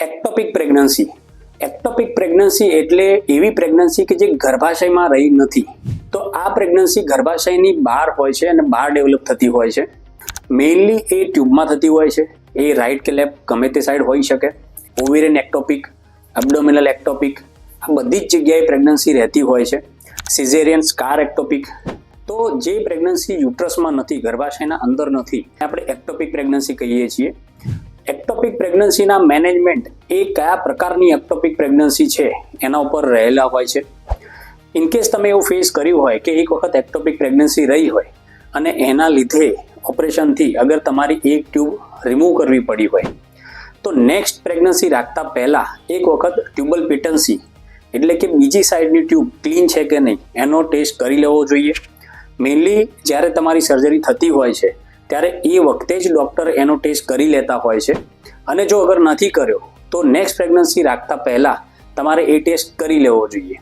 Ectopic pregnancy. Ectopic pregnancy એટલે એવી pregnancy કે જે ગર્ભાશયમાં રહી નથી. તો આ પ્રેગ્નન્સી ગર્ભાશયની બહાર હોય છે અને બહાર ડેવલપ થતી હોય છે. મેઇનલી એ ટ્યુબમાં થતી હોય છે. એ રાઈટ કે લેફ્ટ ગમે તે સાઈડ હોઈ શકે. ઓવેરિયન એક્ટોપિક, એબ્ડોમિનલ એક્ટોપિક, આ બધી જ જગ્યાએ પ્રેગ્નન્સી રહેતી હોય છે. Caesarean scar ectopic. તો જે પ્રેગ્નન્સી યુટ્રસમાં નથી, ગર્ભાશયના અંદર નથી, આપણે એક્ટોપિક પ્રેગ્નન્સી કહીએ છીએ. એક્ટોપિક પ્રેગ્નન્સીના મેનેજમેન્ટ એ કયા પ્રકારની એક્ટોપિક પ્રેગ્નન્સી છે એના ઉપર રહેલા હોય છે. ઇનકેસ તમે એવું ફેસ કર્યું હોય કે એક વખત એક્ટોપિક પ્રેગ્નન્સી રહી હોય અને એના લીધે ઓપરેશનથી અગર તમારી એક ટ્યુબ રિમૂવ કરવી પડી હોય, તો નેક્સ્ટ પ્રેગ્નન્સી રાખતા પહેલાં એક વખત ટ્યુબલ પેટન્સી એટલે કે બીજી સાઈડની ટ્યુબ ક્લીન છે કે નહીં એનો ટેસ્ટ કરી લેવો જોઈએ. મેઇનલી જ્યારે તમારી સર્જરી થતી હોય છે ત્યારે એ વખતે જ ડૉક્ટર એનો ટેસ્ટ કરી લેતા હોય છે. અને જો અગર નથી કર્યો તો નેક્સ્ટ પ્રેગ્નન્સી રાખતા પહેલાં તમારે એ ટેસ્ટ કરી લેવો જોઈએ.